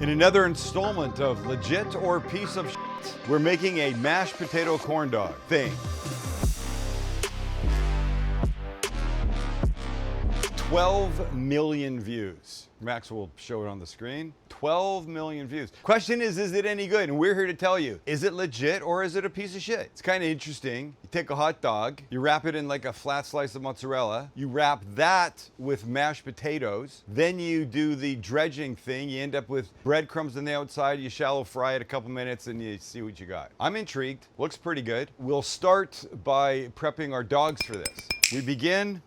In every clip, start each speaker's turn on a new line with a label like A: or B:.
A: In another installment of Legit or Piece of Shit, we're making a mashed potato corn dog thing. 12 million views. Max will show it on the screen. 12 million views. Question is it any good? And we're here to tell you, is it legit or is it a piece of shit? It's kind of interesting. You take a hot dog, you wrap it in like a flat slice of mozzarella, you wrap that with mashed potatoes, then you do the dredging thing, you end up with breadcrumbs on the outside, you shallow fry it a couple minutes and you see what you got. I'm intrigued, looks pretty good. We'll start by prepping our dogs for this. We begin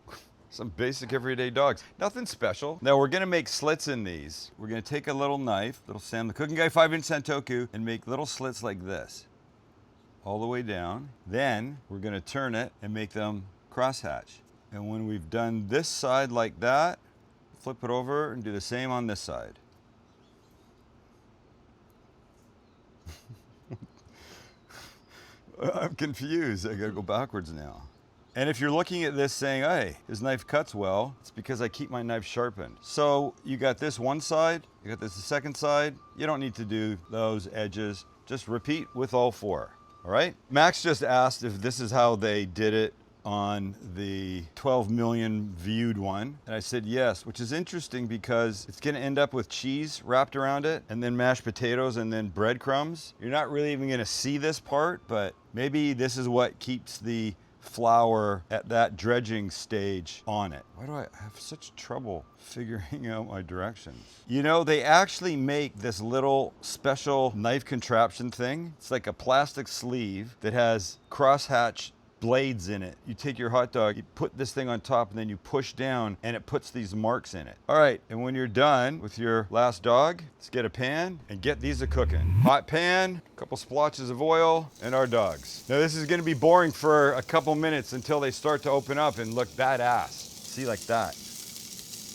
A: some basic everyday dogs. Nothing special. Now we're gonna make slits in these. We're gonna take a little knife, little Sam the Cooking Guy 5-inch Santoku, and make little slits like this, all the way down. Then we're gonna turn it and make them crosshatch. And when we've done this side like that, flip it over and do the same on this side. I'm confused. I gotta go backwards now. And if you're looking at this saying, hey, his knife cuts well, it's because I keep my knife sharpened. So you got this one side, you got this the second side. You don't need to do those edges. Just repeat with all four, all right? Max just asked if this is how they did it on the 12 million viewed one. And I said yes, which is interesting because it's gonna end up with cheese wrapped around it and then mashed potatoes and then breadcrumbs. You're not really even gonna see this part, but maybe this is what keeps the flour at that dredging stage on it. Why do I have such trouble figuring out my directions? You know, they actually make this little special knife contraption thing. It's like a plastic sleeve that has crosshatch blades in it. You take your hot dog, you put this thing on top, and then you push down and it puts these marks in it. All right, and when you're done with your last dog, let's get a pan and get these a cooking. Hot pan, a couple splotches of oil, and our dogs. Now this is gonna be boring for a couple minutes until they start to open up and look badass. See, like that.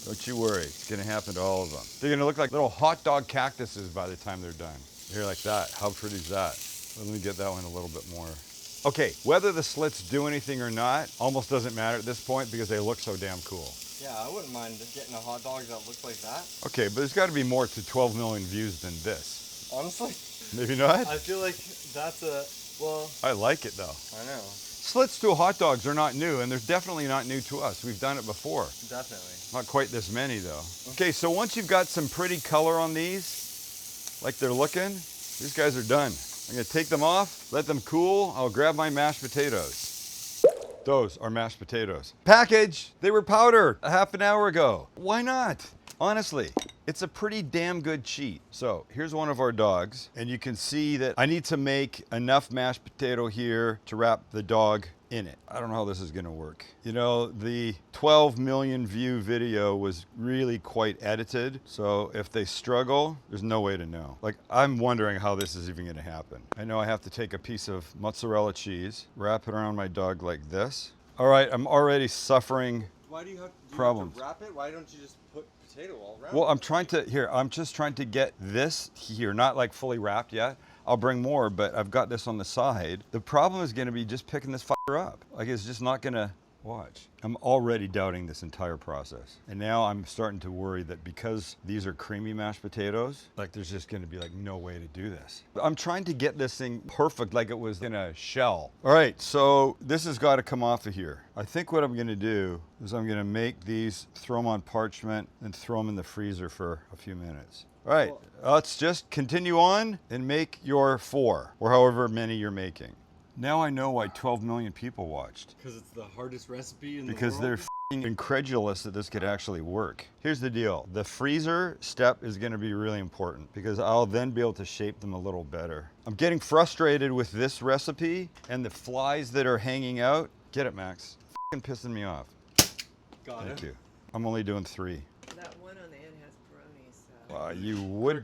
A: Don't you worry, it's gonna happen to all of them. They're gonna look like little hot dog cactuses by the time they're done. Here, like that. How pretty is that? Let me get that one a little bit more. Okay, whether the slits do anything or not almost doesn't matter at this point because they look so damn cool.
B: Yeah, I wouldn't mind getting a hot dog that looks like that.
A: Okay, but there's got to be more to 12 million views than this.
B: Honestly?
A: Maybe not?
B: I feel like that's a, well...
A: I like it though.
B: I know.
A: Slits to hot dogs are not new, and they're definitely not new to us. We've done it before.
B: Definitely.
A: Not quite this many though. Okay, so once you've got some pretty color on these, like they're looking, these guys are done. I'm gonna take them off, let them cool. I'll grab my mashed potatoes. Those are mashed potatoes. Package, they were powdered a half an hour ago. Why not? Honestly, it's a pretty damn good cheat. So here's one of our dogs, and you can see that I need to make enough mashed potato here to wrap the dog in it. I don't know how this is gonna work. You know, the 12 million view video was really quite edited, so if they struggle, there's no way to know. Like, I'm wondering how this is even gonna happen. I know I have to take a piece of mozzarella cheese, wrap it around my dog like this. All right, I'm already suffering
B: Why do you have
A: problems.
B: to wrap it? Why don't you just put potato all around
A: Well,
B: it?
A: I'm just trying to get this here, not like fully wrapped yet. I'll bring more, but I've got this on the side. The problem is gonna be just picking this fucker up. Like, it's just not gonna watch. I'm already doubting this entire process. And now I'm starting to worry that because these are creamy mashed potatoes, like there's just gonna be like no way to do this. I'm trying to get this thing perfect like it was in a shell. All right, so this has gotta come off of here. I think what I'm gonna do is I'm gonna make these, throw them on parchment, and throw them in the freezer for a few minutes. All right, let's just continue on and make your 4, or however many you're making. Now I know why 12 million people watched.
B: Because it's the hardest recipe in
A: Because
B: the world?
A: they're f***ing incredulous that this could actually work. Here's the deal. The freezer step is gonna be really important because I'll then be able to shape them a little better. I'm getting frustrated with this recipe and the flies that are hanging out. Get it, Max? F***ing pissing me off.
B: Got
A: Thank
B: it.
A: you. I'm only doing 3.
C: That one on the end has pepperoni, so.
A: You would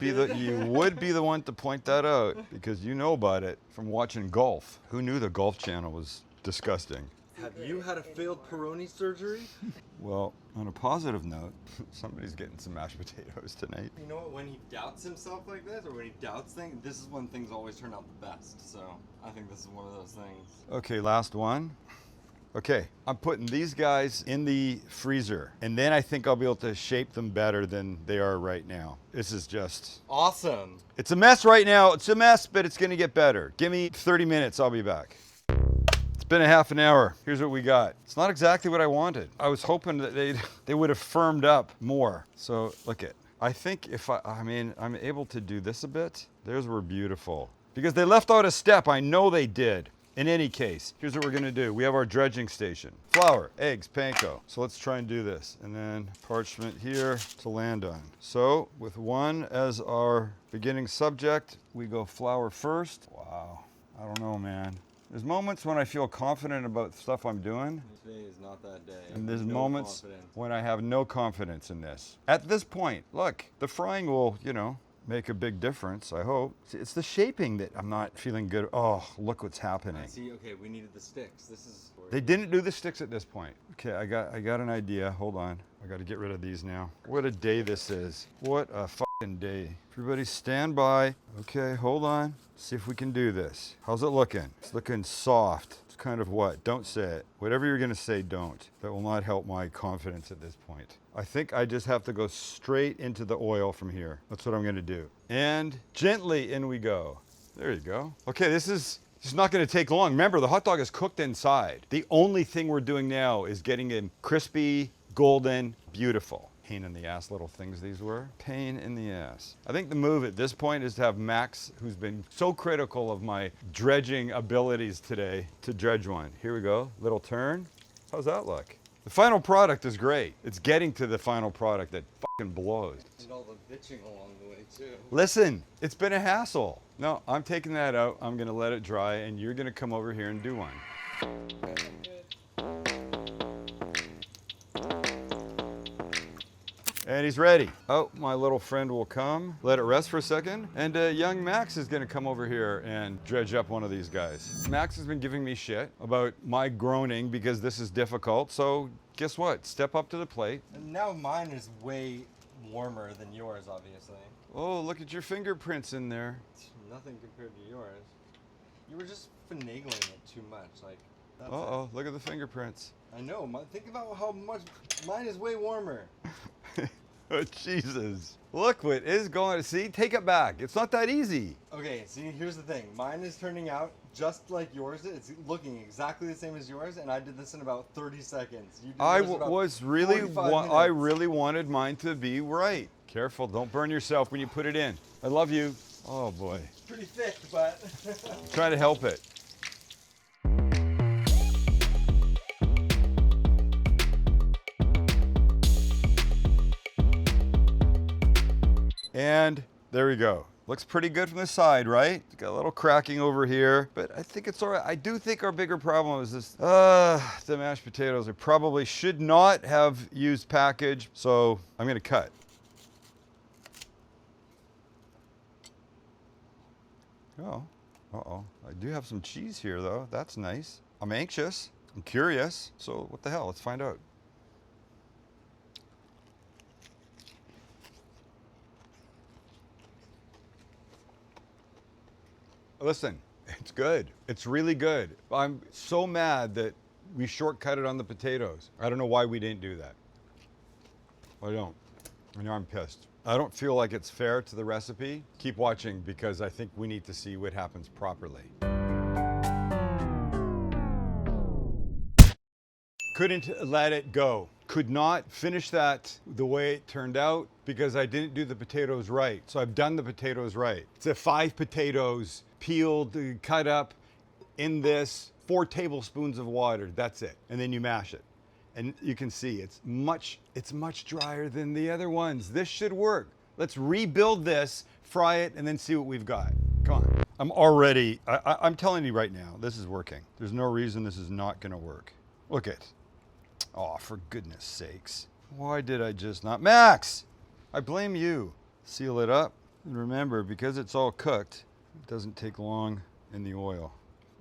A: be the one to point that out because you know about it from watching golf. Who knew the Golf Channel was disgusting?
B: Have you had a failed Peroni surgery?
A: Well, on a positive note, somebody's getting some mashed potatoes tonight.
B: You know what, when he doubts himself like this, or when he doubts things, this is when things always turn out the best. So I think this is one of those things.
A: Okay, last one. Okay, I'm putting these guys in the freezer, and then I think I'll be able to shape them better than they are right now. This is just...
B: Awesome.
A: It's a mess right now. It's a mess, but it's gonna get better. Give me 30 minutes, I'll be back. It's been a half an hour. Here's what we got. It's not exactly what I wanted. I was hoping that they would have firmed up more. So look it. I think if I'm able to do this a bit. Theirs were beautiful. Because they left out a step, I know they did. In any case, here's what we're gonna do. We have our dredging station. Flour, eggs, panko. So let's try and do this. And then parchment here to land on. So with 1 as our beginning subject, we go flour first. Wow, I don't know, man. There's moments when I feel confident about stuff I'm doing.
B: Today is not that day.
A: And there's
B: No
A: moments
B: confidence.
A: when I have no confidence in this. At this point, look, the frying will, make a big difference, I hope. It's the shaping that I'm not feeling good. Oh, look what's happening.
B: See, okay, we needed the sticks. This is...
A: They didn't do the sticks at this point. Okay, I got an idea. Hold on. I got to get rid of these now. What a day this is. What a fucking day. Everybody stand by. Okay, hold on. See if we can do this. How's it looking? It's looking soft. It's kind of what? Don't say it. Whatever you're going to say, don't. That will not help my confidence at this point. I think I just have to go straight into the oil from here. That's what I'm going to do. And gently in we go. There you go. Okay, this is not going to take long. Remember, the hot dog is cooked inside. The only thing we're doing now is getting it crispy, golden, beautiful. Pain in the ass little things these were. Pain in the ass. I think the move at this point is to have Max, who's been so critical of my dredging abilities today, to dredge one. Here we go. Little turn. How's that look? The final product is great. It's getting to the final product that fucking blows.
B: And all the bitching along the way, too.
A: Listen, it's been a hassle. No, I'm taking that out. I'm gonna let it dry, and you're gonna come over here and do one. And he's ready. Oh, my little friend will come. Let it rest for a second. And young Max is gonna come over here and dredge up one of these guys. Max has been giving me shit about my groaning because this is difficult. So guess what? Step up to the plate.
B: And now mine is way warmer than yours, obviously.
A: Oh, look at your fingerprints in there.
B: Nothing compared to yours. You were just finagling it too much. Like, that's
A: Uh-oh, look at the fingerprints.
B: I know. Think about how much mine is way warmer.
A: Oh, Jesus. Look what is going, see, take it back. It's not that easy.
B: Okay, see, here's the thing. Mine is turning out just like yours. It's looking exactly the same as yours, and I did this in about 30 seconds. You did
A: I
B: yours in about
A: was really,
B: 45
A: I
B: minutes.
A: really wanted mine to be right. Careful, don't burn yourself when you put it in. I love you. Oh boy.
B: Pretty thick, but...
A: Try to help it. And there we go. Looks pretty good from the side, right? It's got a little cracking over here, but I think it's all right. I do think our bigger problem is this, the mashed potatoes. I probably should not have used package, so I'm gonna cut. Oh, uh-oh. I do have some cheese here though. That's nice. I'm anxious. I'm curious. So what the hell? Let's find out. Listen, it's good. It's really good. I'm so mad that we shortcutted on the potatoes. I don't know why we didn't do that. I don't. I know I'm pissed. I don't feel like it's fair to the recipe. Keep watching because I think we need to see what happens properly. Couldn't let it go. Could not finish that the way it turned out because I didn't do the potatoes right. So I've done the potatoes right. It's 5 potatoes peeled, cut up in this, 4 tablespoons of water. That's it. And then you mash it. And you can see it's much drier than the other ones. This should work. Let's rebuild this, fry it, and then see what we've got. Come on. I'm telling you right now, this is working. There's no reason this is not gonna work. Look it. Oh, for goodness sakes. Why did I just not? Max! I blame you. Seal it up. And remember, because it's all cooked, it doesn't take long in the oil.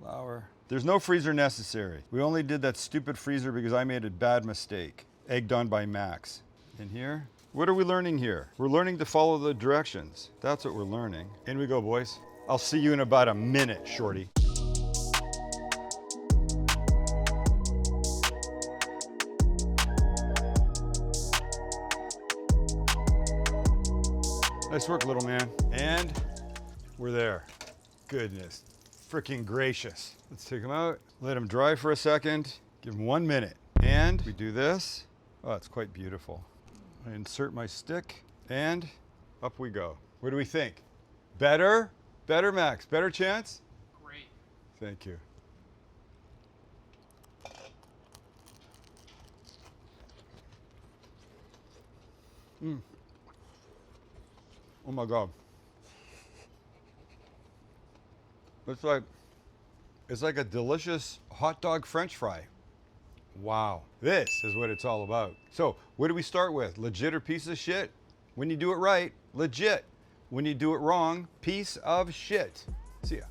A: Flour. There's no freezer necessary. We only did that stupid freezer because I made a bad mistake. Egged on by Max. In here, what are we learning here? We're learning to follow the directions. That's what we're learning. In we go, boys. I'll see you in about a minute, shorty. Nice work, little man. And we're there. Goodness freaking gracious. Let's take them out, let them dry for a second, give them 1 minute. And we do this. Oh, it's quite beautiful. I insert my stick and up we go. What do we think? Better? Better, Max? Better chance?
D: Great.
A: Thank you. Oh my God. It's like a delicious hot dog French fry. Wow. This is what it's all about. So what do we start with? Legit or piece of shit? When you do it right, legit. When you do it wrong, piece of shit. See ya.